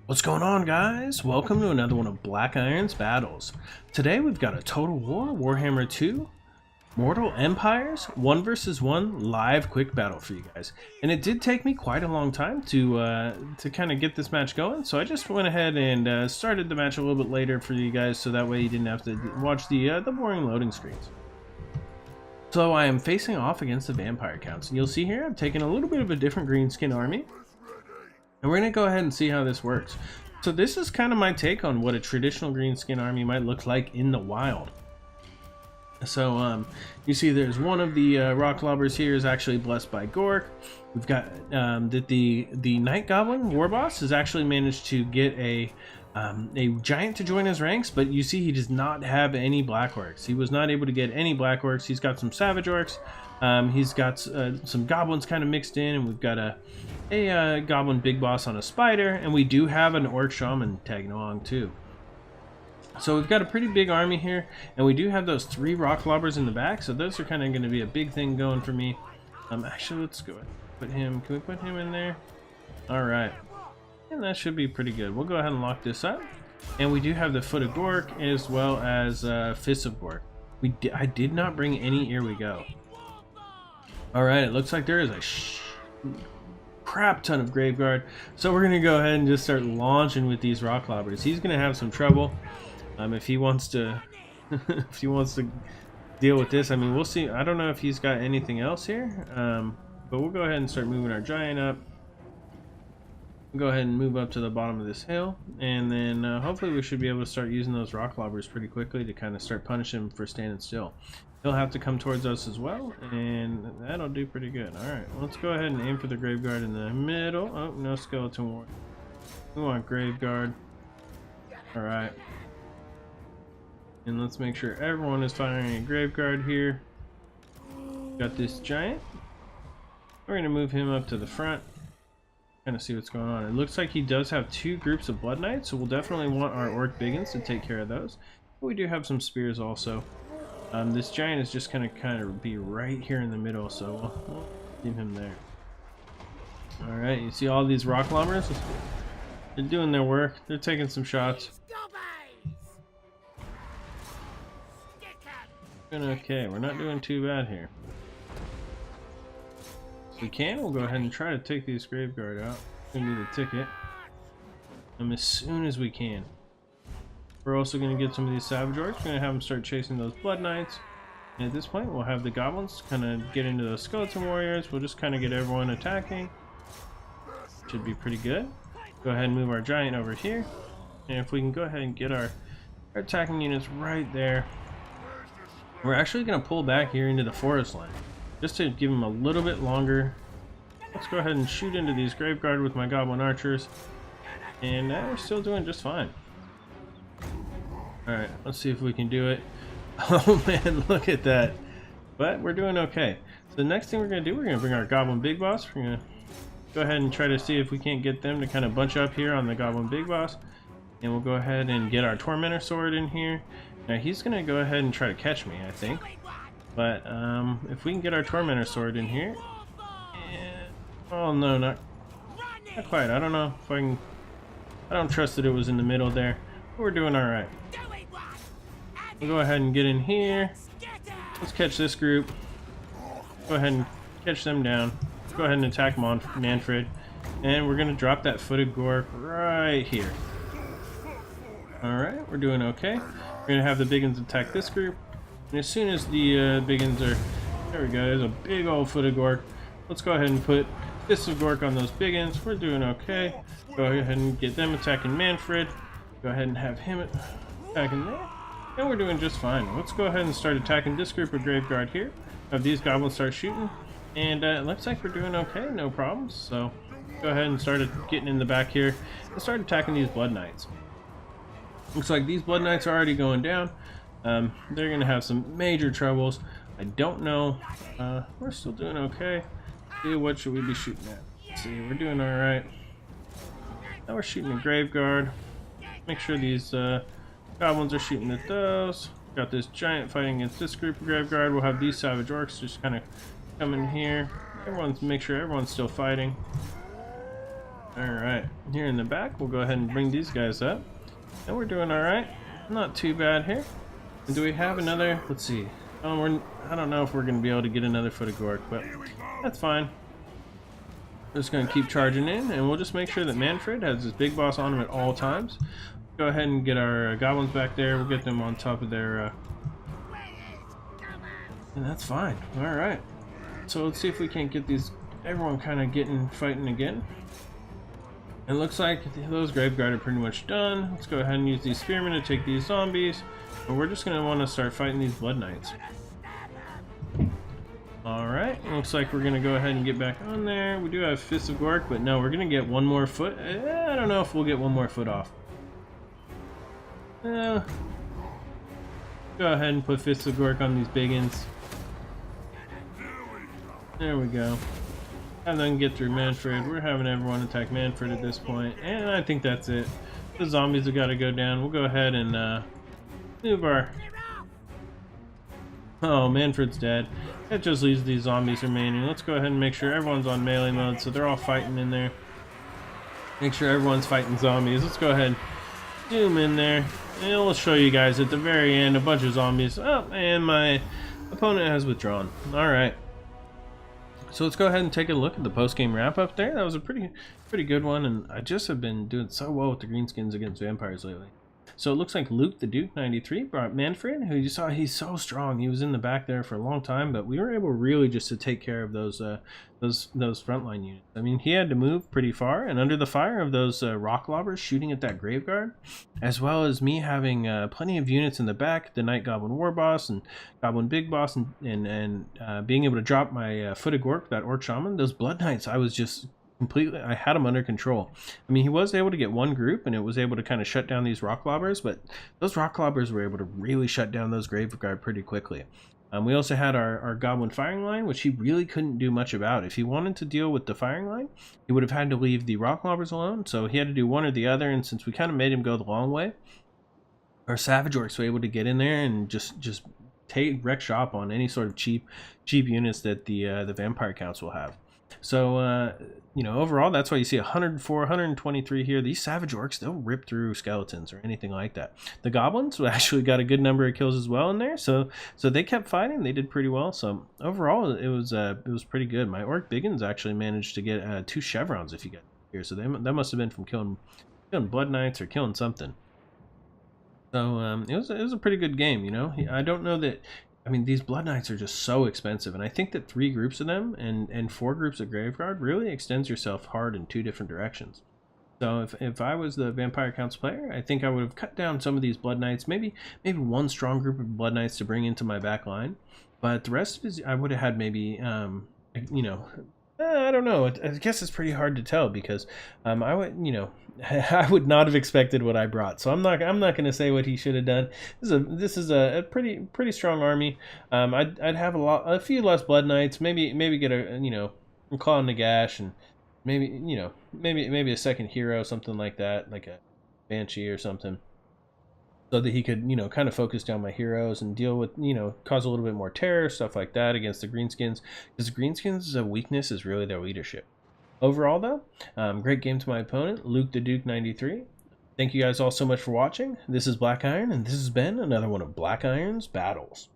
What's going on, guys? Welcome to another one of Black Iron's battles. Today we've got a Total War Warhammer 2 Mortal Empires 1 versus 1 live quick battle for you guys. And it did take me quite a long time to kind of get this match going, so I just went ahead and started the match a little bit later for you guys, so that way you didn't have to watch the boring loading screens. So I am facing off against the Vampire Counts, and you'll see here I've taken a little bit of a different Greenskin army. And we're going to go ahead and see how this works. So this is kind of my take on what a traditional Greenskin army might look like in the wild. So you see there's one of the Rock Lobbers here is actually blessed by Gork. We've got the Night Goblin War Boss has actually managed to get a giant to join his ranks, but you see he does not have any Black Orcs. He was not able to get any Black Orcs. He's got some Savage Orcs. He's got some Goblins kind of mixed in, and we've got a Goblin Big Boss on a Spider, and we do have an Orc Shaman tagging along too. So we've got a pretty big army here, and we do have those 3 Rock Lobbers in the back, so those are kind of going to be a big thing going for me. Actually, let's go ahead and put him. Can we put him in there? All right, and that should be pretty good. We'll go ahead and lock this up, and we do have the Foot of Gork as well as Fist of Gork. I did not bring any. Here we go. All right, it looks like there is a crap ton of Graveguard, so we're gonna go ahead and just start launching with these Rock Lobbers. He's gonna have some trouble if he wants to if he wants to deal with this. I mean, we'll see. I don't know if he's got anything else here, but we'll go ahead and start moving our giant up. We'll go ahead and move up to the bottom of this hill, and then hopefully we should be able to start using those Rock Lobbers pretty quickly to kind of start punishing him for standing still. He'll have to come towards us as well, and that'll do pretty good. Alright, let's go ahead and aim for the Graveguard in the middle. Oh, no Skeleton War. We want Graveguard. Alright. And let's make sure everyone is firing a Graveguard here. Got this giant. We're going to move him up to the front. Kind of see what's going on. It looks like he does have 2 groups of Blood Knights, so we'll definitely want our Orc Biggins to take care of those. But we do have some spears also. This giant is just gonna kind of be right here in the middle, so we'll leave him there. Alright, you see all these Rock Lobbers? They're doing their work. They're taking some shots. Doing okay. We're not doing too bad here. If we can, we'll go ahead and try to take these Graveguard out. Gonna do the ticket. As soon as we can. We're also going to get some of these Savage Orcs. We're going to have them start chasing those Blood Knights. And at this point, we'll have the Goblins kind of get into those Skeleton Warriors. We'll just kind of get everyone attacking. Should be pretty good. Go ahead and move our Giant over here. And if we can go ahead and get our attacking units right there. We're actually going to pull back here into the forest line. Just to give them a little bit longer. Let's go ahead and shoot into these Graveguard with my Goblin Archers. And we're still doing just fine. Alright, let's see if we can do it. Oh man, look at that. But we're doing okay. So the next thing we're going to do, we're going to bring our Goblin Big Boss. We're going to go ahead and try to see if we can't get them to kind of bunch up here on the Goblin Big Boss. And we'll go ahead and get our Tormentor Sword in here. Now he's going to go ahead and try to catch me, I think. But if we can get our Tormentor Sword in here. And, oh no, not quite. I don't know if I can. I don't trust that it was in the middle there. But we're doing alright. We'll go ahead and get in here. Let's catch this group. Go ahead and catch them down. Let's go ahead and attack Manfred. And we're going to drop that Foot of Gork right here. Alright, we're doing okay. We're going to have the Biggins attack this group. And as soon as the Biggins are... There we go, there's a big old Foot of Gork. Let's go ahead and put Fist of Gork on those Biggins. We're doing okay. Go ahead and get them attacking Manfred. Go ahead and have him attacking there. And we're doing just fine. Let's go ahead and start attacking this group of Graveguard here. Have these Goblins start shooting. And it looks like we're doing okay, no problems. So go ahead and start getting in the back here and start attacking these Blood Knights. Looks like these Blood Knights are already going down. They're going to have some major troubles. I don't know. We're still doing okay. See, what should we be shooting at? Let's see, we're doing alright. Now we're shooting a Graveguard. Make sure these Goblins are shooting at those. Got this giant fighting against this group of Graveguard. We'll have these Savage Orcs just kind of come in here. Make sure everyone's still fighting. Alright, here in the back, we'll go ahead and bring these guys up. And we're doing alright. Not too bad here. And do we have another? Let's see. I don't know if we're going to be able to get another foot of Gork, but that's fine. We're just going to keep charging in, and we'll just make sure that Manfred has his big boss on him at all times. Go ahead and get our goblins back there. We'll get them on top of their... and that's fine. Alright. So let's see if we can't get these... everyone kind of fighting again. It looks like those Graveguard are pretty much done. Let's go ahead and use these spearmen to take these zombies. And we're just going to want to start fighting these Blood Knights. Alright, looks like we're going to go ahead and get back on there. We do have Fists of Gork, but no, we're going to get one more foot. I don't know if we'll get one more foot off. Go ahead and put Fists of Gork on these biggins. There we go. And then get through Manfred. We're having everyone attack Manfred at this point, and I think that's it. The zombies have got to go down. We'll go ahead and move our... Oh, Manfred's dead. That just leaves these zombies remaining. Let's go ahead and make sure everyone's on melee mode, so they're all fighting in there. Make sure everyone's fighting zombies. Let's go ahead and zoom in there, and we'll show you guys at the very end a bunch of zombies. Oh, and my opponent has withdrawn. Alright. So let's go ahead and take a look at the post-game wrap-up there. That was a pretty good one, and I just have been doing so well with the Greenskins against vampires lately. So it looks like Luke the Duke 93 brought Manfred, who you saw, he's so strong. He was in the back there for a long time, but we were able really just to take care of those frontline units. I mean, he had to move pretty far, and under the fire of those rock lobbers shooting at that Graveguard, as well as me having plenty of units in the back, the Night Goblin War Boss and Goblin Big Boss, and being able to drop my Foot of Gork, that Orc Shaman, those Blood Knights, I was just... completely, I had him under control. I mean, he was able to get one group, and it was able to kind of shut down these rock lobbers, but those rock lobbers were able to really shut down those Graveguard pretty quickly. We also had our Goblin firing line, which he really couldn't do much about. If he wanted to deal with the firing line, he would have had to leave the rock lobbers alone, so he had to do one or the other, and since we kind of made him go the long way, our Savage Orcs were able to get in there and just wreck shop on any sort of cheap units that the Vampire Council have. So, you know, overall, that's why you see 104, 123 here. These Savage Orcs, they'll rip through skeletons or anything like that. The Goblins actually got a good number of kills as well in there, so they kept fighting. They did pretty well. So overall, it was pretty good. My Orc Biggins actually managed to get 2 chevrons if you get here. So that must have been from killing Blood Knights or killing something. So it was a pretty good game. You know, I don't know that. I mean, these Blood Knights are just so expensive, and I think that 3 groups of them and 4 groups of Graveguard really extends yourself hard in 2 different directions. So if I was the Vampire Council player, I think I would have cut down some of these Blood Knights, maybe one strong group of Blood Knights to bring into my back line, but the rest of it, I would have had maybe, you know, I don't know. I guess it's pretty hard to tell because I would, you know, I would not have expected what I brought. So I'm not going to say what he should have done. This is a pretty strong army. I'd have a few less Blood Knights. Maybe get a, you know, Claw and Nagash, and maybe, you know, maybe a second hero, something like that, like a Banshee or something, so that he could, you know, kind of focus down my heroes and deal with, you know, cause a little bit more terror, stuff like that against the Greenskins. Because Greenskins' weakness is really their leadership. Overall, though, great game to my opponent, Luke the Duke 93. Thank you guys all so much for watching. This is Black Iron, and this has been another one of Black Iron's Battles.